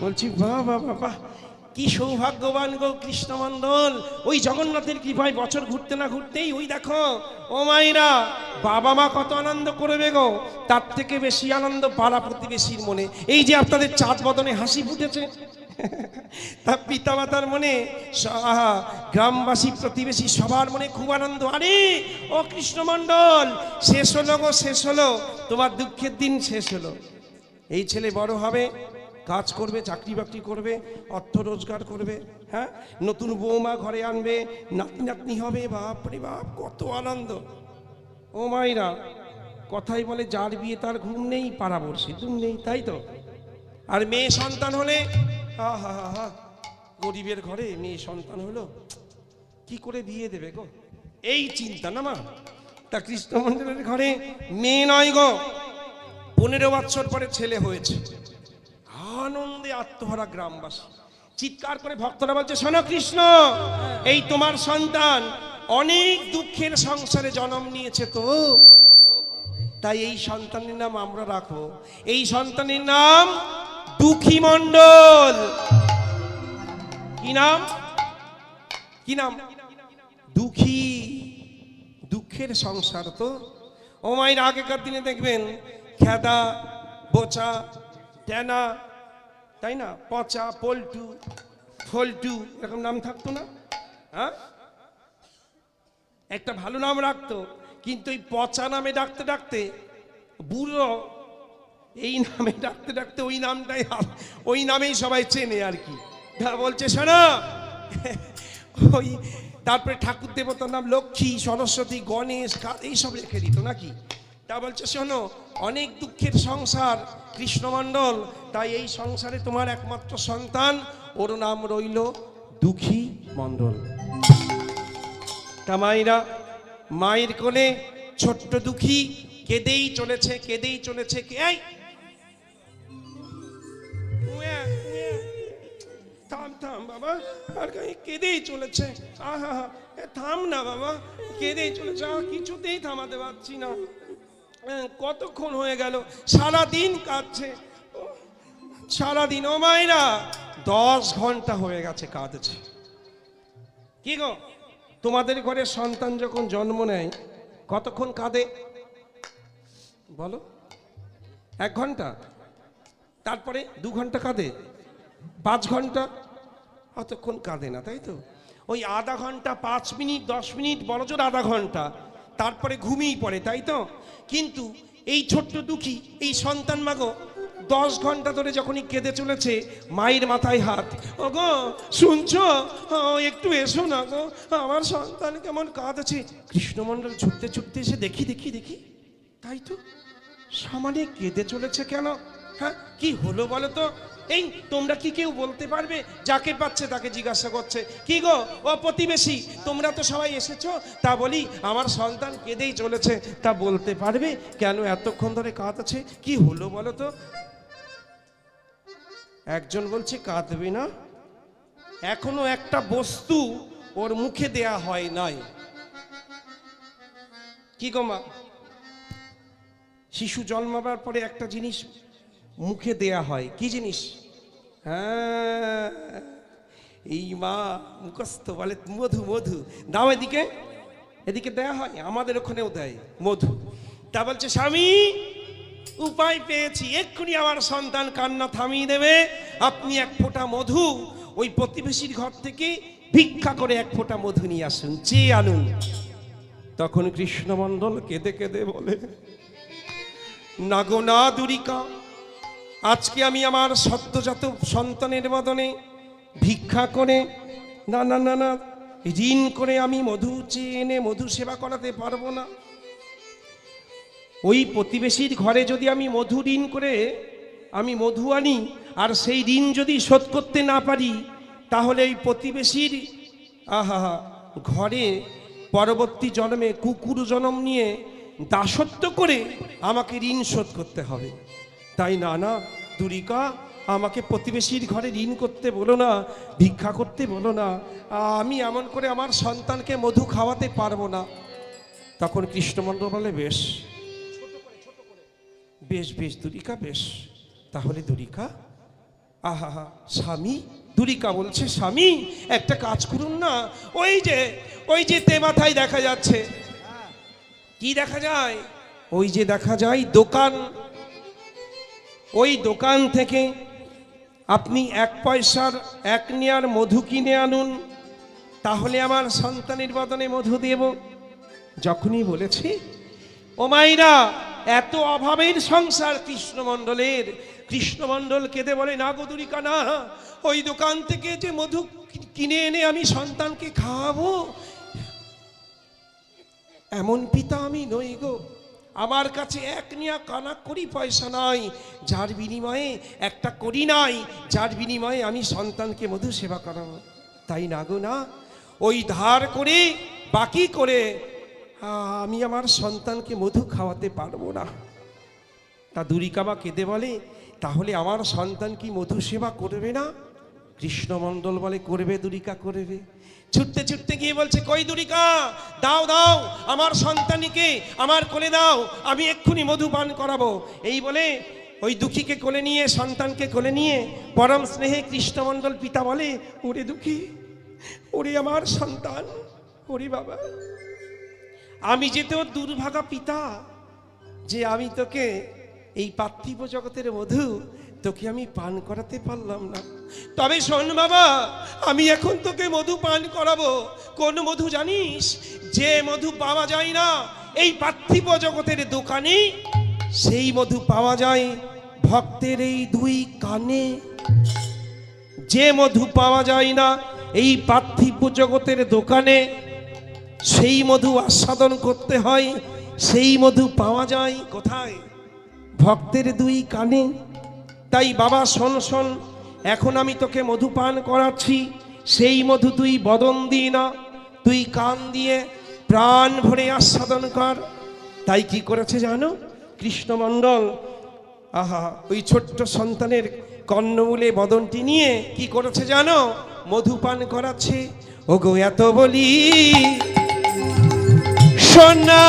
বলছি বাবা বাবা, কি সৌভাগ্যবান গো কৃষ্ণমন্ডল। ওই জগন্নাথের কৃপায় বছর ঘুরতে না ঘুরতেই ওই দেখো ও মায়েরা, বাবা মা কত আনন্দ করবে গো, তার থেকে বেশি আনন্দ পাড়া প্রতিবেশীর মনে। এই যে আপনাদের চাঁদ বদনে হাসি ফুটেছে, তার পিতা মাতার মনে, গ্রামবাসী প্রতিবেশী সবার মনে খুব আনন্দ। আরে ও কৃষ্ণমন্ডল, শেষ হলো গো, শেষ হলো, তোমার দুঃখের দিন শেষ হলো। এই ছেলে বড় হবে, কাজ করবে, চাকরি বাকরি করবে, অর্থ রোজগার করবে, হ্যাঁ, নতুন বৌমা ঘরে আনবে, নাতি নাতনি হবে, বাপরে বাপ কত আনন্দ। ও মাইরা, কথাই বলে যার বিয়ে তার ঘুম নেই, পাড়াবর্ষী ঘুম নেই, তাই তো। আর মেয়ে সন্তান হলে হা হা হা হা, গরিবের ঘরে মেয়ে সন্তান হলো, কি করে বিয়ে দেবে গো, এই চিন্তা না মা। তা কৃষ্ণমন্ডলের ঘরে মেয়ে নয় গো, 15 বছর পরে ছেলে হয়েছে। আনন্দে আত্মহারা গ্রামবাসী, চিৎকার করে ভক্তরা বলছে, শোনো কৃষ্ণ, এই তোমার সন্তান অনেক দুঃখের সংসারে জন্ম নিয়েছে তো, তাই এই সন্তানের নাম আমরা রাখবো, এই সন্তানের নাম দুঃখী মণ্ডল। কি নাম? কি নাম? দুঃখী, দুঃখের সংসার তো। ও মায়ের আগেকার দিনে দেখবেন খেদা, বোচা, টেনা, তাই না, পচা, পল্টু, ফল্টু, এরকম নাম থাকতো না? হ্যাঁ, একটা ভালো নাম রাখতো, কিন্তু এই পচা নামে ডাকতে ডাকতে বুড়ো, এই নামে ডাকতে ডাকতে ওই নামেই সবাই চেনে আর কি। বলছে শোনো, ওই তারপরে ঠাকুর দেবতার নাম লক্ষ্মী, সরস্বতী, গণেশ, এইসব রেখে দিত নাকি। তা বলছে শোনো, অনেক দুঃখের সংসার কৃষ্ণমন্ডল, তাই এই সংসারে তোমার একমাত্র সন্তান, ওর নাম রইল দুঃখী মণ্ডল। কামাইরা মায়ের কোলে ছোট্ট দুঃখী কেঁদেই চলেছে, কেঁদেই চলেছে। থাম থাম বাবা, আর কেঁদেই চলেছে। আহা, থাম না বাবা, কেঁদেই চলেছে, কিছুতেই থামাতে পারছি না। কতক্ষণ হয়ে গেল, সারাদিন কাঁদছে, সারাদিন। ও মায়েরা, 10 ঘন্টা হয়ে গেছে কাঁদছে। কি গো, তোমাদের ঘরে সন্তান যখন জন্ম নেয় কতক্ষণ কাঁদে বলো? 1 ঘন্টা, তারপরে 2 ঘন্টা কাঁদে, 5 ঘন্টা, অতক্ষণ কাঁদে না, তাই তো। ওই আধা ঘন্টা, 5 মিনিট, 10 মিনিট, বড় জোর আধা ঘন্টা, তারপরে ঘুমিয়ে পড়ে, তাই তো। কিন্তু এই ছোট্ট দুঃখী, এই সন্তান মাগো 10 ঘন্টা ধরে যখনই কেঁদে চলেছে, মায়ের মাথায় হাত, ও গো শুনছো, একটু এসো না গো, আমার সন্তান কেমন কাঁদছে। কৃষ্ণমন্ডল ছুটতে ছুটতে এসে দেখি দেখি দেখি, তাই তো, সামনে কেঁদে চলেছে কেন? হ্যাঁ, কি হলো বলো তো? এই তোমরা কি কেউ বলতে পারবে? যাকে পাচ্ছে তাকে জিজ্ঞাসা করছে, কি গো ও প্রতিবেশী, তোমরা তো সবাই এসেছো, তা বলি আমার সন্তান কেঁদেই চলেছে, তা বলতে পারবে কেন এতক্ষণ ধরে কাঁদছে, কি হলো বলো তো? একজন বলছে কাঁদবে না, এখনো একটা বস্তু ওর মুখে দেয়া হয় নাই। কি গো মা, শিশু জন্মাবার পরে একটা জিনিস মুখে দেয়া হয়, কি জিনিস? হ্যাঁ, এই মা মুখস্থ বলে মধু, মধু দাও, এদিকে এদিকে দেয়া হয়, আমাদের ওখানেও দেয় মধু। তা বলছে স্বামী, উপায় পেয়েছি, এক্ষুনি আমার সন্তান কান্না থামিয়ে দেবে, আপনি 1 ফোঁটা মধু ওই প্রতিবেশীর ঘর থেকে ভিক্ষা করে 1 ফোঁটা মধু নিয়ে আসুন, চেয়ে আনুন। তখন কৃষ্ণমন্ডল কেঁদে কেঁদে বলে, না গো না দুরিকা, আজকে আমি আমার সদ্যজাত সন্তানের বদনে ভিক্ষা করে, না না না না, ঋণ করে আমি মধু চেয়ে এনে মধু সেবা করাতে পারবো না। ওই প্রতিবেশীর ঘরে যদি আমি মধু ঋণ করে আমি মধু আনি, আর সেই ঋণ যদি শোধ করতে না পারি, তাহলে এই প্রতিবেশীর ঘরে পরবর্তী জন্মে কুকুর জন্ম নিয়ে দাসত্ব করে আমাকে ঋণ শোধ করতে হবে। তাই না না দুরিকা, আমাকে প্রতিবেশীর ঘরে ঋণ করতে বলো না, ভিক্ষা করতে বলো না, আমি এমন করে আমার সন্তানকে মধু খাওয়াতে পারবো না। তখন কৃষ্ণমন্ডল বলে, বেশ বেশ বেশ দুরিকা, বেশ তাহলে দুরিকা আহা হা, স্বামী? দুরিকা বলছে, স্বামী একটা কাজ করুন না, ওই যে মাথায় দেখা যাচ্ছে। কি দেখা যায়? ওই যে দেখা যায় দোকান, ওই দোকান থেকে আপনি 1 পয়সার 1 নেয়ার মধু কিনে আনুন, তাহলে আমার সন্তানের বদনে মধু দেব। যখনই বলেছি, ও মাইরা, এত অভাবের সংসার কৃষ্ণমণ্ডলের, কৃষ্ণমণ্ডল কেঁদে বলে, না গো দুরিকা না, ওই দোকান থেকে যে মধু কিনে এনে আমি সন্তানকে খাওয়াবো, এমন পিতা আমি নই গো। আমার কাছে 1 নিয়া কানা করি পয়সা নাই, যার বিনিময়ে একটা করি নাই, যার বিনিময়ে আমি সন্তানকে মধু সেবা করাবো। তাই না গো না, ওই ধার করে বাকি করে আমি আমার সন্তানকে মধু খাওয়াতে পারবো না। তা দুরিকামা কেঁদে বলে, তাহলে আমার সন্তান কি মধু সেবা করবে না? কৃষ্ণমণ্ডল বলে, করবে দুরিকা, করবে। ছুটতে ছুটতে গিয়ে বলছে, কই দুরিকা, দাও দাও আমার সন্তানকে আমার কোলে দাও, আমি এক্ষুনি মধু পান করাবো। এই বলে ওই দুঃখীকে কোলে নিয়ে, সন্তানকে কোলে নিয়ে পরম স্নেহে কৃষ্ণমণ্ডল পিতা বলে, ওরে দুঃখী, ওরে আমার সন্তান, ওরে বাবা, আমি যে তোর দুর্ভাগা পিতা, যে আমি তোকে এই পার্থিব জগতের মধু তোকে আমি পান করাতে পারলাম না। তবে শোন বাবা, আমি এখন তোকে মধু পান করাবো। কোন মধু জানিস? যে মধু পাওয়া যায় না এই পার্থিব জগতের দোকানে, সেই মধু পাওয়া যায় ভক্তের এই 2 কানে। যে মধু পাওয়া যায় না এই পার্থিব জগতের দোকানে, সেই মধু আস্বাদন করতে হয়, সেই মধু পাওয়া যায় কোথায়? ভক্তের 2 কানে। তাই বাবা শোন শোন, এখন আমি তোকে মধু পান করাচ্ছি, সেই মধু তুই বদন দিয়ে না, তুই কান দিয়ে প্রাণ ভরে আস্বাদন কর। তাই কি করেছে জানো কৃষ্ণমণ্ডল? আহা, ওই ছোট্ট সন্তানের কর্ণমূলে বদনটি নিয়ে কি করেছে জানো? মধু পান করাচ্ছে। ওগো এত বলি সোনা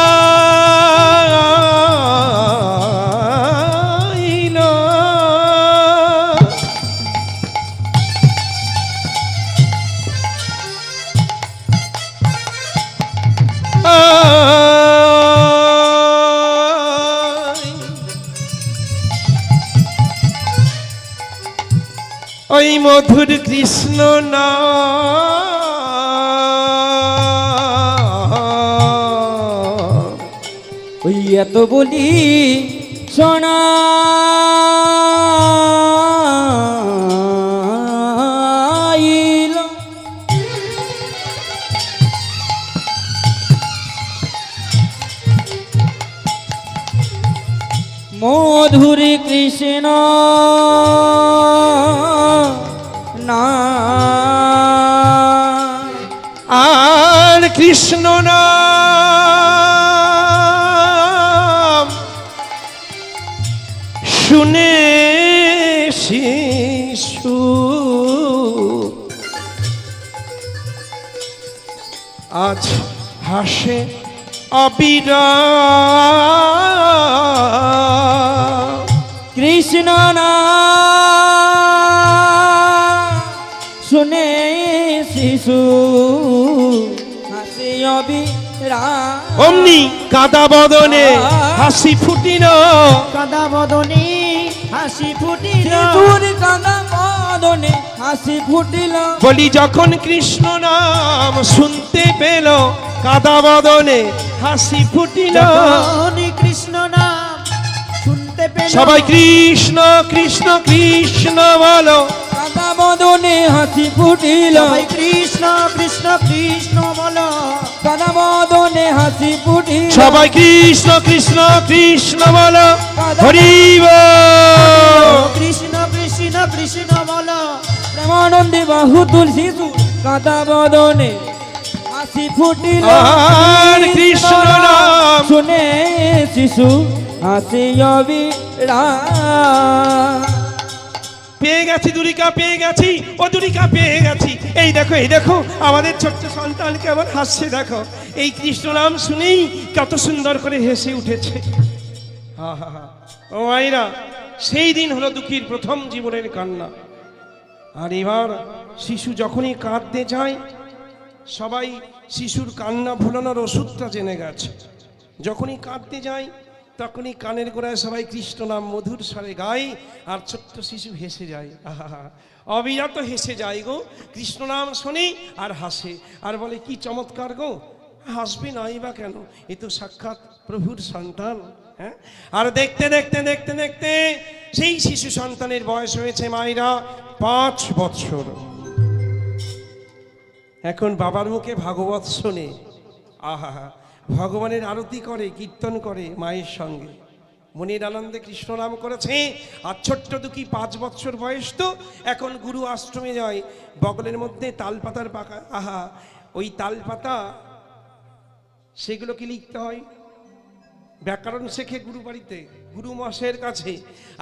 ওই মধুর কৃষ্ণ না ওই এত বলি সোনা মধুর কৃষ্ণ না আর কৃষ্ণ নাম শুনে শিশু আজ হাসে অবিরা। কৃষ্ণ না শুনে শিশু হাসি অবিরা। অমনি কাদা বদনে হাসি ফুটিল, কাদা বদনে হাসি ফুটিল, তোর কাদা বদনে হাসি ফুটিল। বলি যখন কৃষ্ণ নাম শুনতে পেল, কাদা বদনে হাসি ফুটিল। কৃষ্ণ নাম শুনতে পেল, সবাই কৃষ্ণ কৃষ্ণ কৃষ্ণ বলো, কাদা বদনে হাসি ফুটিল। কৃষ্ণ কৃষ্ণ কৃষ্ণ বলো, কাদা বদনে হাসি ফুটিল। সবাই কৃষ্ণ কৃষ্ণ কৃষ্ণ বলো, হরি বল। কৃষ্ণ কৃষ্ণ কৃষ্ণ বলো, প্রেমানন্দে বাহু তুলসী কাদা বদনে হাসি ফুটিল। আর কৃষ্ণ নাম শুনে শিশু হাসি অবিরা। পেয়ে গেছি দুরিকা, পেয়ে গেছি, ও দুরিকা পেয়ে গেছি। এই দেখো, এই দেখো আমাদের ছোট্ট সন্তান কেমন হাসছে, দেখো এই কৃষ্ণ নাম শুনেই কত সুন্দর করে হেসে উঠেছে। হা হা হা। ও মাইরা, সেই দিন হলো দুঃখীর প্রথম জীবনের কান্না। আর এবার শিশু যখনই কাঁদতে যায়, সবাই শিশুর কান্না ভোলানোর ওষুধটা জেনে গেছে। যখনই কাঁদতে যায় তখনই কানের গোড়ায় সবাই কৃষ্ণ নাম মধুর স্বরে গায়, আর ছোট্ট শিশু হেসে যায়। আহা, অবিরত হেসে যায় গো, কৃষ্ণ নাম শোনে আর হাসে, আর বলে কি চমৎকার গো, হাসবে নাই বা কেন, এ তো সাক্ষাৎ প্রভুর সন্তান। হ্যাঁ, আর দেখতে দেখতে দেখতে দেখতে সেই শিশু সন্তানের বয়স হয়েছে মায়েরা 5 বৎসর। এখন বাবার মুখে ভাগবত শোনে, আহা, ভগবানের আরতি করে, কীর্তন করে মায়ের সঙ্গে, মনের আনন্দে কৃষ্ণ নাম করেছে। আর ছোট্ট দুঃখী 5 বৎসর বয়স, তো এখন গুরু আশ্রমে যায়, বগলের মধ্যে তালপাতার পাকা, আহা, ওই তালপাতা সেগুলোকে লিখতে হয়, ব্যাকরণ শেখে গুরু বাড়িতে, গুরু মশাইয়ের কাছে।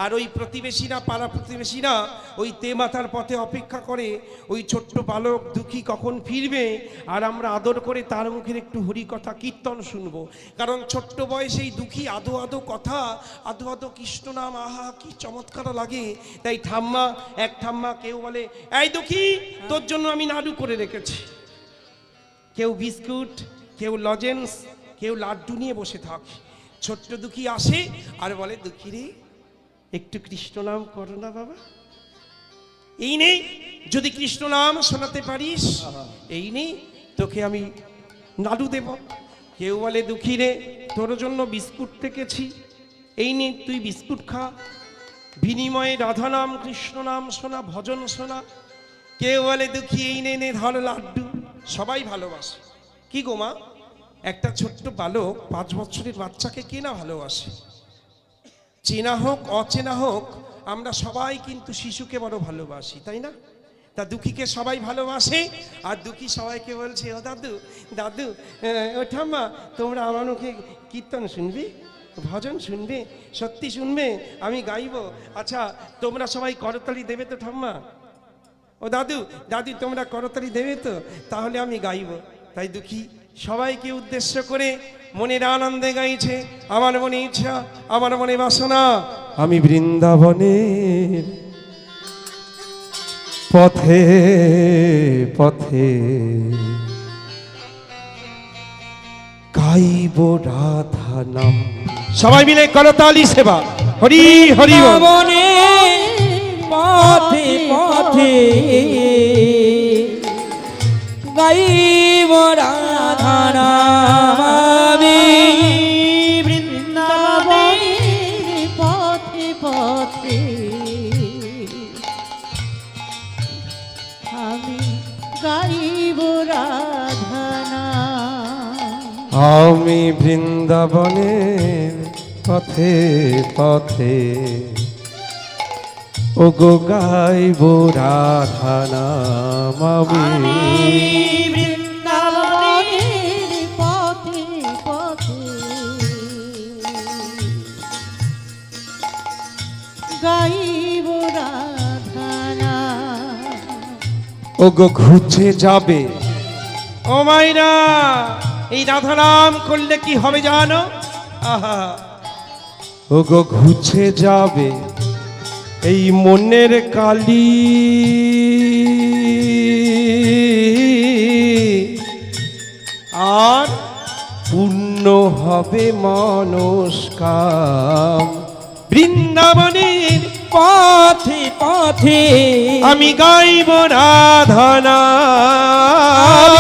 আর ওই প্রতিবেশীরা, পাড়া প্রতিবেশীরা ওই তেমাতার পথে অপেক্ষা করে, ওই ছোট্ট বালক দুঃখী কখন ফিরবে, আর আমরা আদর করে তার মুখের একটু হরি কথা কীর্তন শুনবো। কারণ ছোট্ট বয়সেই দুঃখী আদো আদো কথা, আদো আদো কৃষ্ণ নাম, আহা কি চমৎকার লাগে। তাই ঠাম্মা, এক ঠাম্মা কেউ বলে, এই দুঃখী তোর জন্য আমি নাড়ু করে রেখেছি, কেউ বিস্কুট, কেউ লজেন্স, কেউ লাড্ডু নিয়ে বসে থাকে। ছোট্ট দুঃখী আসে আর বলে, দুঃখী রে একটু কৃষ্ণ নাম করো না বাবা, এই নেই যদি কৃষ্ণ নাম শোনাতে পারিস, এই নেই তোকে আমি নাড়ু দেব। কেউ বলে, দুঃখী রে তোর জন্য বিস্কুট রেখেছি, এই নে তুই বিস্কুট খা, বিনিময়ে রাধা নাম কৃষ্ণ নাম শোনা, ভজন শোনা। কেউ বলে, দুঃখী এই নে নে ধর লাড্ডু। সবাই ভালোবাসে। কি গো মা, একটা ছোট্ট বালক 5 বছরের বাচ্চাকে কে না ভালোবাসে? চেনা হোক অচেনা হোক, আমরা সবাই কিন্তু শিশুকে বড় ভালোবাসি, তাই না? তা দুঃখীকে সবাই ভালোবাসে, আর দুঃখী সবাইকে বলছে, ও দাদু দাদু, ও ঠাম্মা, তোমরা আমার মুখে কীর্তন শুনবে, ভজন শুনবে, সত্যি শুনবে, আমি গাইব। আচ্ছা তোমরা সবাই করতালি দেবে তো ঠাম্মা? ও দাদু দাদু তোমরা করতালি দেবে তো? তাহলে আমি গাইব। তাই দুঃখী সবাইকে উদ্দেশ্য করে মনের আনন্দে গাইছে, আমার মনে ইচ্ছা, আমার মনে বাসনা, আমি বৃন্দাবনের পথে পথে গাইব রাধা নাম। সবাই মিলে করতালি সেবা, হরি হরি বল। পথে পথে গাইব রাধা নাম, আমি বৃন্দাবনের পথে পথে আমি গাইব রাধা নাম। আমি বৃন্দাবনের পথে পথে ও গো গাইব রাধা নাম। আমি বৃন্দাবনের পথে পথে গাইব রাধা নাম। ও গো ঘুচে যাবে, ও মাইরা এই রাধা নাম করলে কি হবে জানো? আহা, ও গো ঘুচে যাবে এই মনের কালি, আর পূর্ণ হবে মনস্কাম। বৃন্দাবনের পথে পথে আমি গাইব রাধা নাম।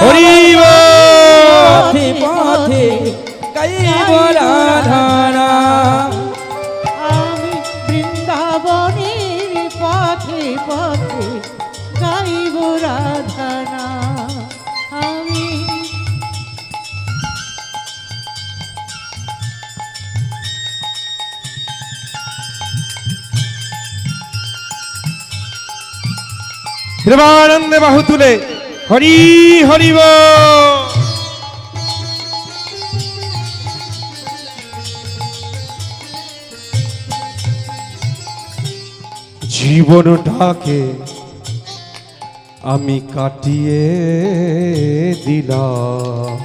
হরি বল। পথে পথে গাইব রাধা নাম। আমি বৃন্দাবনের পথে পথে গাইব রাধা নাম। আমি প্রেমানন্দে বাহু তুলে হরি হরি বল। জীবনটাকে আমি কাটিয়ে দিলাম,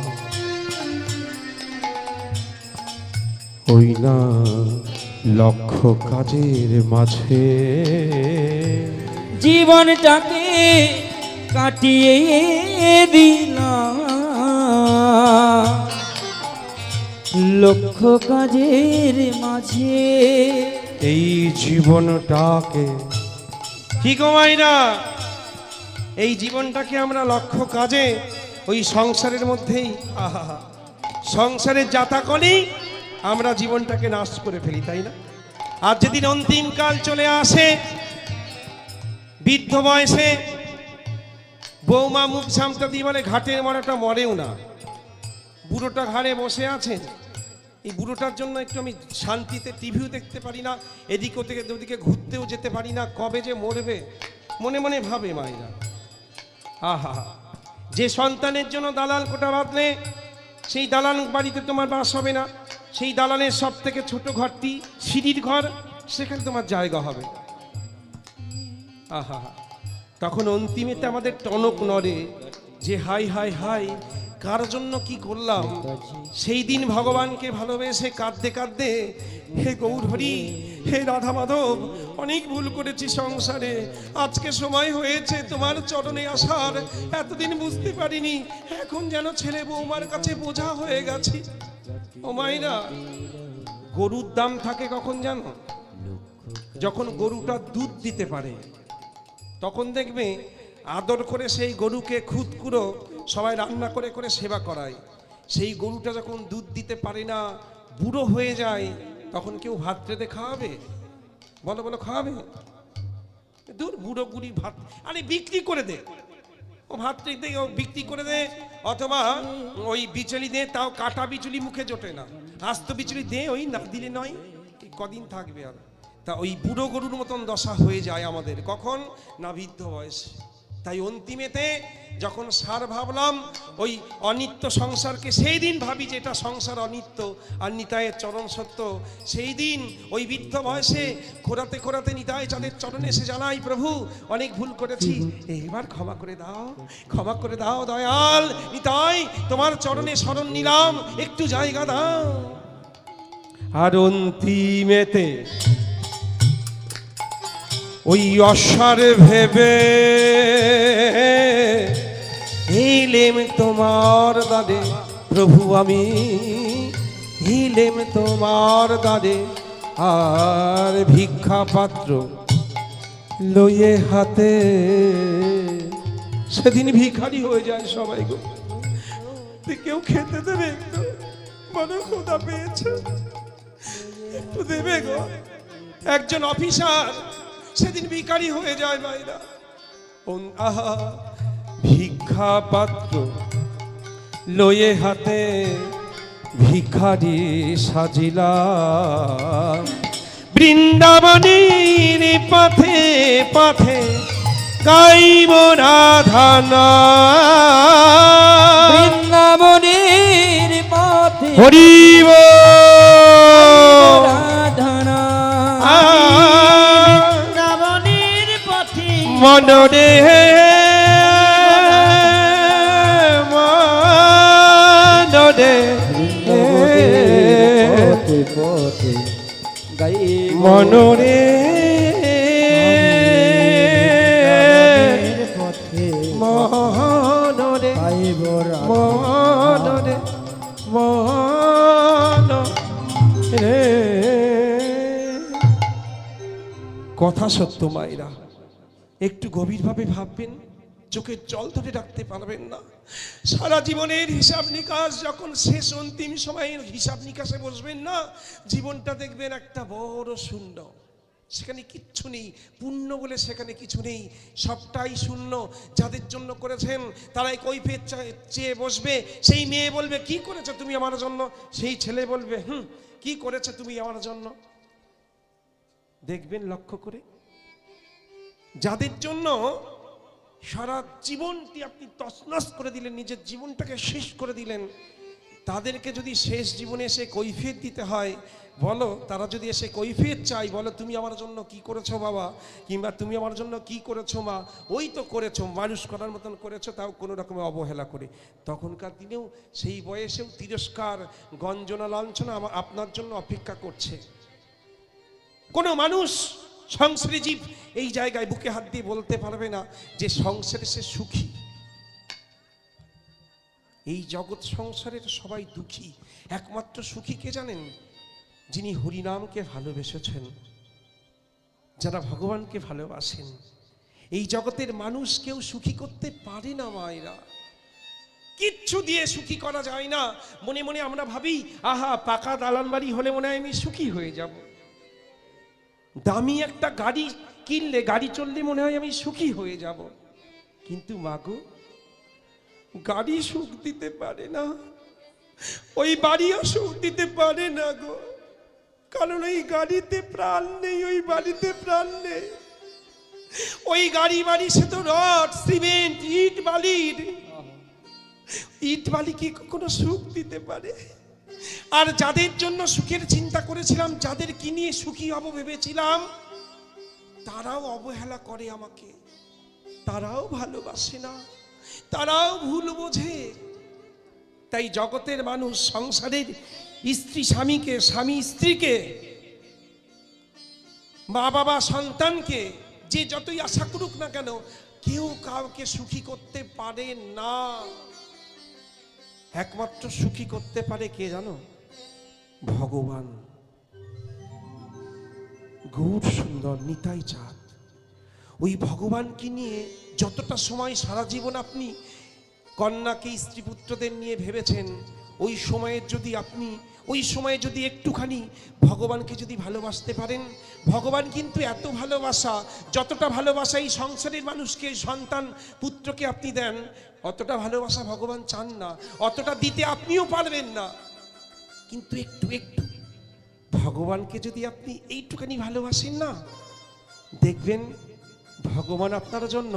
ওই না লক্ষ কাজের মাঝে জীবনটাকে কাটিয়ে দিলাম লক্ষ কাজের মাঝে। এই জীবনটাকে কি গো মাইরা, এই জীবনটাকে আমরা লক্ষ্য কাজে ওই সংসারের মধ্যেই সংসারের যাতা করি আমরা জীবনটাকে নাশ করে ফেলি, তাই না? আর যেদিন অন্তিম কাল চলে আসে, বৃদ্ধ বয়সে বৌমা মুখ সামটা দিয়ে বলে ঘাটের মরাটা মরেও না, বুড়োটা ঘাড়ে বসে আছে, এই বুড়োটার জন্য একটু আমি শান্তিতে টিভিও দেখতে পারি না, এদিক থেকে ওদিকে ঘুরতেও যেতে পারি না, কবে যে মরবে মনে মনে ভাবে মায়েরা। আহা, যে সন্তানের জন্য দালাল কোটা বাঁধলে সেই দালান বাড়িতে তোমার বাস হবে না, সেই দালানের সব থেকে ছোট ঘরটি সিঁড়ির ঘর, সেখানে তোমার জায়গা হবে। আহা, তখন অন্তিমেতে আমাদের টনক নড়ে যে হাই হাই হাই কার জন্য কি করলাম। সেই দিন ভগবানকে ভালোবেসে কাঁদতে কাঁদতে, হে গৌরহরি, হে রাধা মাধব, অনেক ভুল করেছি সংসারে, আজকে সময় হয়েছে তোমার চরণে আসার, এতদিন বুঝতে পারিনি, এখন যেন ছেলে বৌমার কাছে বোঝা হয়ে গেছি। ও মাইরা, গরুর দাম থাকে কখন জানো? যখন গরুটা দুধ দিতে পারে, তখন দেখবে আদর করে সেই গরুকে খুদকুড়ো সবাই রান্না করে করে সেবা করায়। সেই গরুটা যখন দুধ দিতে পারে না, বুড়ো হয়ে যায়, তখন কেউ ভাত রেঁধে খাওয়াবে? বলো বলো, খাওয়াবে? দূর, বুড়ো বুড়ি ভাত আরে বিক্রি করে দে, ও ভাত রেঁধে ও বিক্রি করে দে, অথবা ওই বিচুলি দে, তাও কাটা বিচুলি মুখে জোটে না, আস্ত বিচুলি দে, ওই না দিলে নয়, কদিন থাকবে আর। তা ওই বুড়ো গরুর মতন দশা হয়ে যায় আমাদের, কখন না বৃদ্ধ বয়সে। তাই অন্তিমেতে যখন সার ভাবলাম ওই অনিত্য সংসারকে, সেই দিন ভাবি যে এটা সংসার অনিত্য আর নিতাইয়ের চরণ সত্য। সেই দিন ওই বৃদ্ধ বয়সে খোরাতে খোরাতে নিতাই চাঁদের চরণে এসে জানাই, প্রভু অনেক ভুল করেছি, এবার ক্ষমা করে দাও, ক্ষমা করে দাও দয়াল নিতাই, তোমার চরণে শরণ নিলাম, একটু জায়গা দাও। আর অন্তিমেতে ওই অসার ভেবে এলেম তোমার দ্বারে, প্রভু আমি এলেম তোমার দ্বারে, আর ভিক্ষা পাত্র লইয়ে হাতে। সেদিন ভিখারি হয়ে যায় সবাই গো, কেউ খেতে দেবে? একটু বড় ক্ষুধা পেয়েছে, একটু দেবে গো? একজন অফিসার সেদিন ভিখারি হয়ে যায় ভাইরা। আহা, ভিক্ষা পাত্র লয়ে হাতে ভিখারি সাজিলাম, বৃন্দাবনের পথে পথে গাইব রাধা নাম, বৃন্দাবনের পথে হরিব রাধা নাম, বৃন্দাবনের পথে মনরে মনরে পথে পথে গাইব মনরে পথে মনরে গাইব মনরে মনরে। কথা সত্য মায়েরা, একটু গভীরভাবে ভাববেন, চোখের জল ধরে রাখতে পারবেন না। সারা জীবনের হিসাব নিকাশ যখন শেষ অন্তিম সময়ের হিসাব নিকাশে বসবেন না, জীবনটা দেখবেন একটা বড় শূন্য, সেখানে কিচ্ছু নেই, পুণ্য বলে সেখানে কিছু নেই, সবটাই শূন্য। যাদের জন্য করেছেন তারাই কৈফিয়ত চেয়ে বসবে। সেই মেয়ে বলবে কি করেছো তুমি আমার জন্য, সেই ছেলে বলবে কি করেছো তুমি আমার জন্য। দেখবেন লক্ষ্য করে, যাদের জন্য সারা জীবনটি আপনি তছনছ করে দিলেন, নিজের জীবনটাকে শেষ করে দিলেন, তাদেরকে যদি শেষ জীবনে এসে কৈফিয়ত দিতে হয়, বলো তারা যদি এসে কৈফিয়ত চাই, বলো তুমি আমার জন্য কি করেছো বাবা, কিংবা তুমি আমার জন্য কি করেছো মা, ওই তো করেছো, মানুষ করার মতন করেছো, তাও কোনো রকমের অবহেলা করে। তখনকার দিনেও সেই বয়সেও তিরস্কার, গঞ্জনা, লাঞ্ছনা আপনার জন্য অপেক্ষা করছে। কোনো মানুষ সংসারী জীব এই জায়গায় বুকে হাত দিয়ে বলতে পারবে না যে সংসারে সে সুখী। এই জগৎ সংসারের সবাই দুঃখী, একমাত্র সুখী কে জানেন? যিনি হরিনামকে ভালোবেসেছেন, যারা ভগবানকে ভালোবাসেন। এই জগতের মানুষ কেউ সুখী করতে পারে না মায়েরা, কিচ্ছু দিয়ে সুখী করা যায় না। মনে মনে আমরা ভাবি, আহা পাকা দালান বাড়ি হলে মনে হয় আমি সুখী হয়ে যাব, দামি একটা গাড়ি কিনলে, গাড়ি চললে মনে হয় আমি সুখী হয়ে যাব। কিন্তু মাগো, গাড়ি সুখ দিতে পারে না, ওই বাড়িও সুখ দিতে পারে না গো। কারণ ওই গাড়িতে প্রাণ নেই, ওই বাড়িতে প্রাণ নেই। ওই গাড়ি বাড়ি সে তো রড সিমেন্ট ইট বালির, ইট বালি কি কখনো সুখ দিতে পারে? আর যাদের জন্য সুখের চিন্তা করেছিলাম, যাদের কি নিয়ে সুখী হব ভেবেছিলাম, তারাও অবহেলা করে আমাকে, তারাও ভালোবাসে না, তারাও ভুল বোঝে। তাই জগতের মানুষ সংসারের স্ত্রী স্বামীকে, স্বামী স্ত্রীকে, মা বাবা সন্তানকে যে যতই আশা করুক না কেন, কেউ কাউকে সুখী করতে পারে না। একমাত্র সুখী করতে পারে কে জানো? ভগবান। গৌর সুন্দর নিতাই চাঁদ, ওই ভগবানকে নিয়ে যতটা সময় সারা জীবন আপনি কন্যাকে স্ত্রী পুত্রদের নিয়ে ভেবেছেন, ওই সময়ে যদি একটুখানি ভগবানকে যদি ভালোবাসতে পারেন, ভগবান কিন্তু এত ভালোবাসা, যতটা ভালোবাসা এই সংসারের মানুষকে, সন্তান পুত্রকে আপনি দেন, অতটা ভালোবাসা ভগবান চান না, অতটা দিতে আপনিও পারবেন না। কিন্তু একটু একটু ভগবানকে যদি আপনি এইটুখানি ভালোবাসেন না, দেখবেন ভগবান আপনার জন্য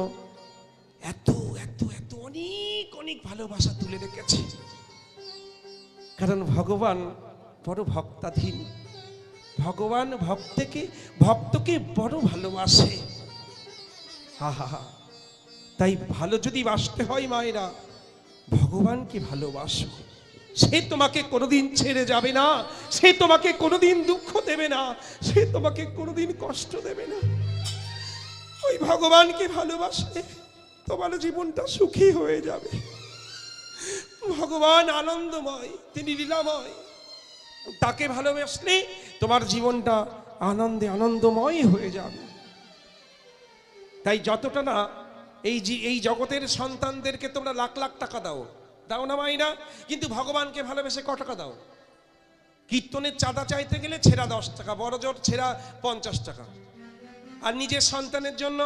এত এত এত অনেক অনেক ভালোবাসা তুলে রেখেছে। কারণ ভগবান বড় ভক্তাধীন, ভগবান ভক্তকে বড় ভালোবাসে। হা হা হা। তাই ভালো যদি বাসতে হয় মায়েরা, ভগবানকে ভালোবাসো। সে তোমাকে কোনোদিন ছেড়ে যাবে না, সে তোমাকে কোনোদিন দুঃখ দেবে না, সে তোমাকে কোনোদিন কষ্ট দেবে না। ওই ভগবানকে ভালোবাসলে তোমার জীবনটা সুখী হয়ে যাবে। ভগবান আনন্দময়, তিনি লীলাময়, তাকে ভালোবাসলে তোমার জীবনটা আনন্দে আনন্দময় হয়ে যাবে। তাই যতটা না এই জগতের সন্তানদেরকে তোমরা লাখ লাখ টাকা দাও না মাইনা, কিন্তু ভগবানকে ভালোবেসে ক টাকা দাও? কীর্তনের চাঁদা চাইতে গেলে ছেঁড়া 10 টাকা, বড় জোর ছেঁড়া 50 টাকা। আর নিজের সন্তানের জন্য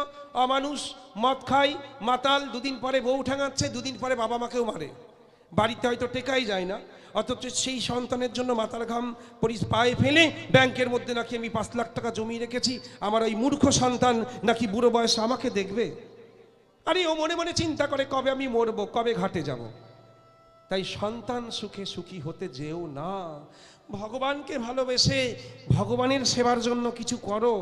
অমানুষ মদ খায়, মাতাল, দুদিন পরে বউ ঠাঙাচ্ছে, দুদিন পরে বাবা মাকেও মারে, বাড়িতে হয়তো টেকাই যায় না, অথচ সেই সন্তানের জন্য মাথার ঘাম পায়ে ফেলে ব্যাংকের মধ্যে নাকি আমি 5 লাখ টাকা জমিয়ে রেখেছি, আমার ওই মূর্খ সন্তান নাকি বুড়ো বয়সে আমাকে দেখবে। আরে ও মনে মনে চিন্তা করে কবে আমি মরবো, কবে ঘাটে যাব। তাই সন্তান সুখে সুখী হতে যেও না, ভগবানকে ভালোবেসে ভগবানের সেবার জন্য কিছু করো,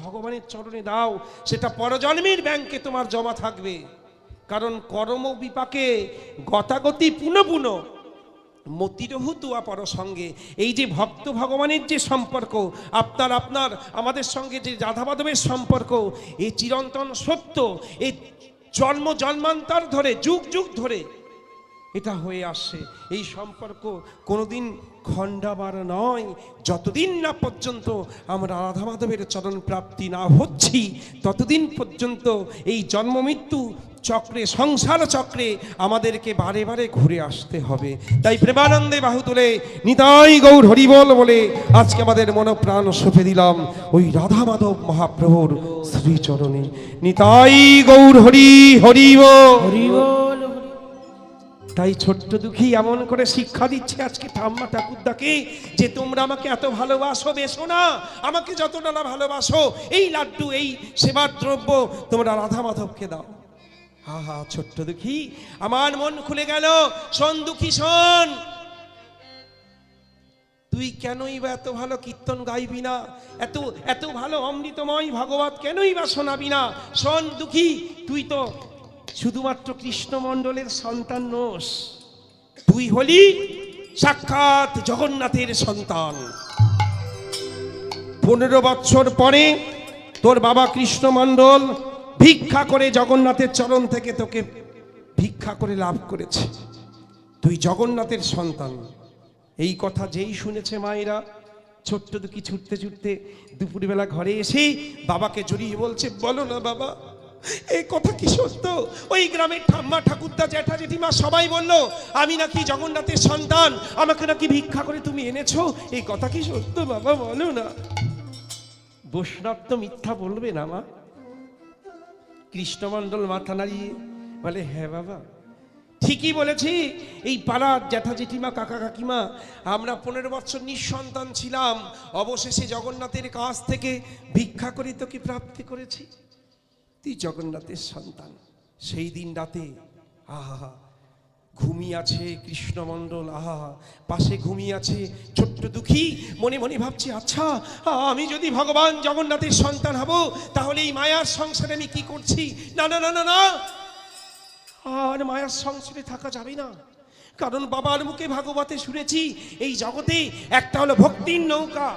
ভগবানের চরণে দাও, সেটা পরজন্মের ব্যাংকে তোমার জমা থাকবে। কারণ কর্ম বিপাকে গতাগতি পুনঃ মতিরহু তুয়া পর সঙ্গে। এই যে ভক্ত ভগবানের যে সম্পর্ক, আপনার আমাদের সঙ্গে যে রাধা মাধবের সম্পর্ক, এই চিরন্তন সত্য, এই জন্মান্তর ধরে, যুগ যুগ ধরে এটা হয়ে আসছে। এই সম্পর্ক কোনোদিন খণ্ডাবার নয়। যতদিন না পর্যন্ত আমরা রাধা মাধবের চরণ প্রাপ্তি না হচ্ছি, ততদিন পর্যন্ত এই জন্ম মৃত্যু চক্রে, সংসার চক্রে আমাদেরকে বারে বারে ঘুরে আসতে হবে। তাই প্রেমানন্দে বাহু তুলে নিতাই গৌর হরিবল বলে আজকে আমাদের মনপ্রাণ সঁপে দিলাম ওই রাধা মাধব মহাপ্রভুর শ্রীচরণে। নিতাই গৌর হরি হরিবল। তাই ছোট্ট দুঃখী এমন করে শিক্ষা দিচ্ছে আজকে ঠাম্মা ঠাকুরদাকে, যে তোমরা আমাকে এত ভালোবাসো, বেশো না, আমাকে যতটা না ভালোবাসো, এই লাড্ডু, এই সেবার দ্রব্য তোমরা রাধা মাধবকে দাও। হা হা, ছোট্ট দুঃখী, আমার মন খুলে গেল। শোন দুঃখী, শোন, তুই কেনই বা এত ভালো কীর্তন গাইবি না, এত ভালো অমৃতময় ভাগবত কেনই বা শোনাবি না? শোন দুঃখী, তুই তো শুধুমাত্র কৃষ্ণ মণ্ডলের সন্তান নোস, তুই হলি সাক্ষাৎ জগন্নাথের সন্তান। 15 বছর পরে তোর বাবা কৃষ্ণ মণ্ডল ভিক্ষা করে জগন্নাথের চরণ থেকে তোকে ভিক্ষা করে লাভ করেছে। তুই জগন্নাথের সন্তান। এই কথা যেই শুনেছে মায়েরা, ছোট্ট দুঃখী ছুটতে ছুটতে দুপুরবেলা ঘরে এসে বাবাকে জড়িয়ে বলছে, বলো না বাবা, এই কথা কি সত্য? ওই গ্রামের ঠাম্মা ঠাকুরদা জ্যাঠা জেঠিমা সবাই বললো আমি নাকি জগন্নাথের সন্তান, আমাকে নাকি ভিক্ষা করে তুমি এনেছো, এই কথা কি সত্য বাবা, বলো না। বৈষ্ণব তো মিথ্যা বলবে না মা। কৃষ্ণমণ্ডল মাথা নাড়িয়ে বলে, হ্যাঁ বাবা, ঠিকই বলেছি। এই পাড়ার জ্যাঠা জেঠিমা কাকা কাকিমা আমরা 15 বছর নিঃসন্তান ছিলাম, অবশেষে জগন্নাথের কাছ থেকে ভিক্ষা করে তোকে প্রাপ্তি করেছি, তুই জগন্নাথের সন্তান। সেই দিন রাতে আহা ঘুমিয়ে আছে কৃষ্ণমণ্ডল, আহা পাশে ঘুমিয়ে আছে ছোট্ট দুঃখী। মনে মনে ভাবছি, আচ্ছা আমি যদি ভগবান জগন্নাথের সন্তান হব তাহলে এই মায়ার সংসারে আমি কি করছি? না না না না না, আর মায়ার সংসারে থাকা যাবে না। কারণ বাবার মুখে ভাগবতে শুনেছি এই জগতে একটা হলো ভক্তির নৌকা,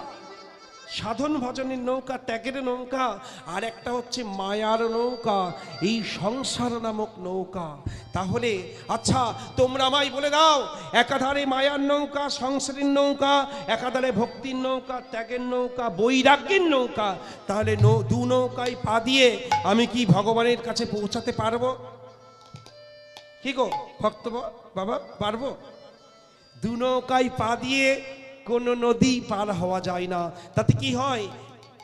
সাধন ভজনের নৌকা, ত্যাগের নৌকা, আর একটা হচ্ছে মায়ার নৌকা, এই সংসার নামক নৌকা। তাহলে আচ্ছা তোমরা আমায় বলে দাও, একাধারে মায়ার নৌকা, সংসারের নৌকা, একাধারে ভক্তির নৌকা, ত্যাগের নৌকা, বৈরাগ্যের নৌকা, তাহলে দু নৌকায় পা দিয়ে আমি কি ভগবানের কাছে পৌঁছাতে পারবো? কি গো ভক্ত বাবা, পারবো? দু নৌকায় পা দিয়ে কোনো নদী পার হওয়া যায় না। তাতে কি হয়?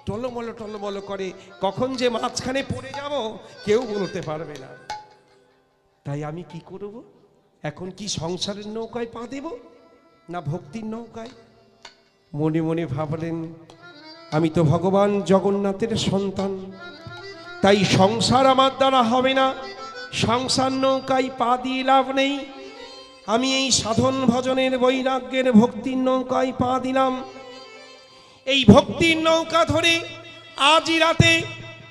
টলমলো টলমলো করে, কখন যে মাঝখানে পড়ে যাব কেউ বলতে পারবে না। তাই আমি কি করব এখন? কি সংসারের নৌকায় পা দেব না ভক্তির নৌকায়? মনে মনে ভাবলেন, আমি তো ভগবান জগন্নাথের সন্তান, তাই সংসার আমার দ্বারা হবে না, সংসার নৌকায় পা দিয়ে লাভ নেই। আমি এই সাধন ভজনের বৈরাগ্যের ভক্তির নৌকায় পা দিলাম। এই ভক্তির নৌকা ধরে আজই রাতে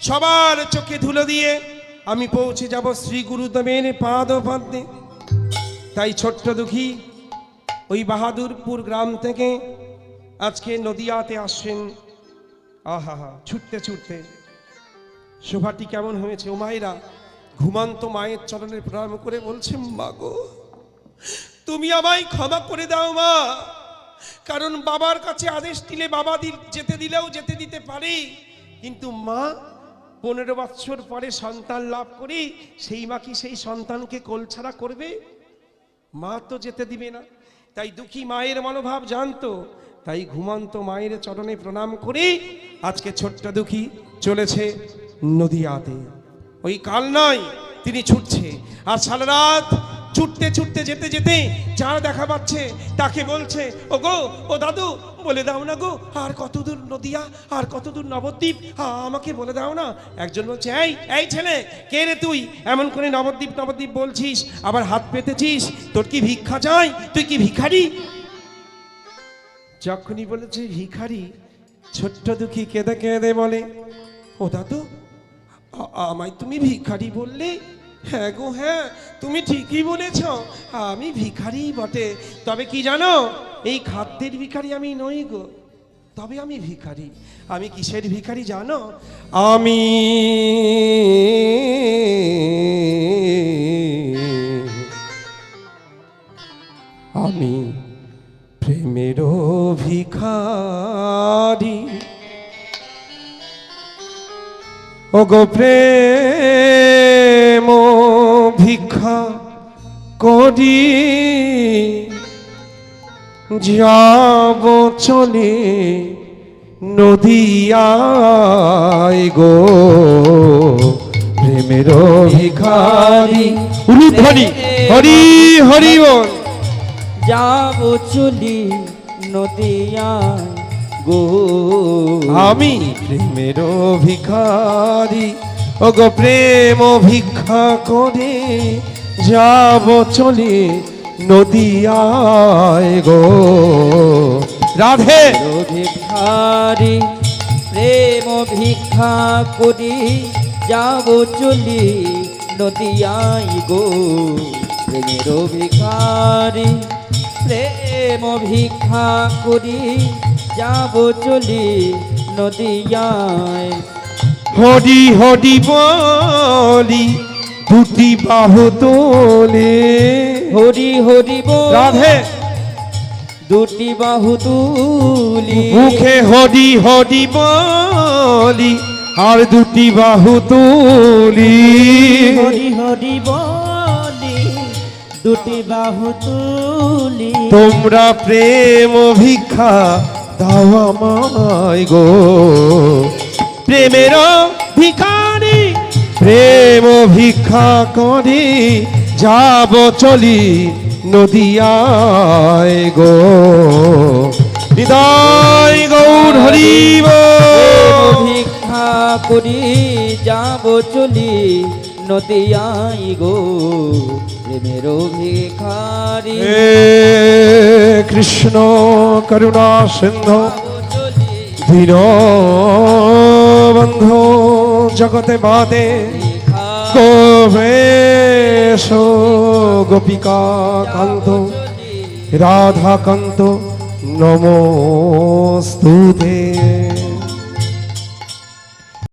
সবার চোখে ধুলো দিয়ে আমি পৌঁছে যাব শ্রী গুরুদেবের পাদপদ্মে। তাই ছোট্ট দুঃখী ওই বাহাদুরপুর গ্রাম থেকে আজকে নদিয়াতে আসছেন। আহা হা, ছুটতে ছুটতে। শোভাটি কেমন হয়েছে? ও মায়েরা ঘুমান্ত মায়ের চরণে প্রণাম করে বলছে, মা গো তুমি আমায় ক্ষমা করে দাও মা। কারণ বাবার কাছে আদেশ দিলে বাবা যেতে দিলেও যেতে দিতে পারে, কিন্তু মা 15 বছর পরে সন্তান লাভ করি, সেই মা কি সেই সন্তানকে কোলছাড়া করবে? মা তো যেতে দিবে না। তাই দুঃখী মায়ের মনোভাব জানতো, তাই ঘুমান্ত মায়ের চরণে প্রণাম করে আজকে ছোট্ট দুঃখী চলেছে নদিয়াতে। ওই কাল নয়, তিনি ছুটছে। আর সারা রাত ছুটতে ছুটতে যেতে যেতে যার দেখা পাচ্ছে তাকে বলছে, ও গো ও দাদু বলে দাও না গো, আর কত দূর নদিয়া, আর কত দূর নবদ্বীপ, আমাকে বলে দাও না। একজন বলছে, এই এই ছেলে, কে রে তুই? এমন করে নবদ্বীপ নবদ্বীপ বলছিস, আবার হাত পেতেছিস, তোর কি ভিক্ষা চাই? তুই কি ভিখারি? যখনই বলেছে ভিখারি, ছোট্ট দুঃখী কেঁদে কেঁদে বলে, ও দাদু আমায় তুমি ভিখারি বললে? হ্যাঁ গো হ্যাঁ, তুমি ঠিকই বলেছ, আমি ভিখারি বটে। তবে কি জানো, এই খাদ্যের ভিখারি আমি নই গো, তবে আমি ভিখারি। আমি কিসের ভিখারি জানো? আমি প্রেমেরও ভিখারি। ও গো প্রেম ভিক্ষা করি যাব চলে নদিয়ায় গো, প্রেমের ভিখারি। উলুধ্বনি হরি হরি বল। যাব চলি নদিয়ায় গো, আমি প্রেমের ভিখারি। ও গো প্রেম ভিক্ষা করে যাব চলে নদিয়ায় গো। রাধে ভিখারি প্রেম ভিক্ষা করি যাব চলি নদিয়ায় গো, প্রেমের ভিখারি প্রেম ভিক্ষা করি যাব চলি নদিয়ায় হরি হরি বলি দুটি বাহু তোলে হরি হরি বল রাধে দুটি বাহু তুলি মুখে হরি হরি বলি আর দুটি বাহু তুলি হরি হরি বলি দুটি বাহু তুলি তোমরা প্রেম ভিক্ষা দাও আমায় গো প্রেমের ভিখারি প্রেম ভিক্ষা করি যাব চলি নদিয়ায় গো হৃদয় গৌর হরিব ভিক্ষা করি যাব চলি নদিয়াই গো প্রেমের ভিখারি হে কৃষ্ণ করুণা সিন্ধু চলি দীন বন্ধু জগতে বাদে গোবেশ গোপিকা কান্ত রাধা কান্ত নমস্তুতে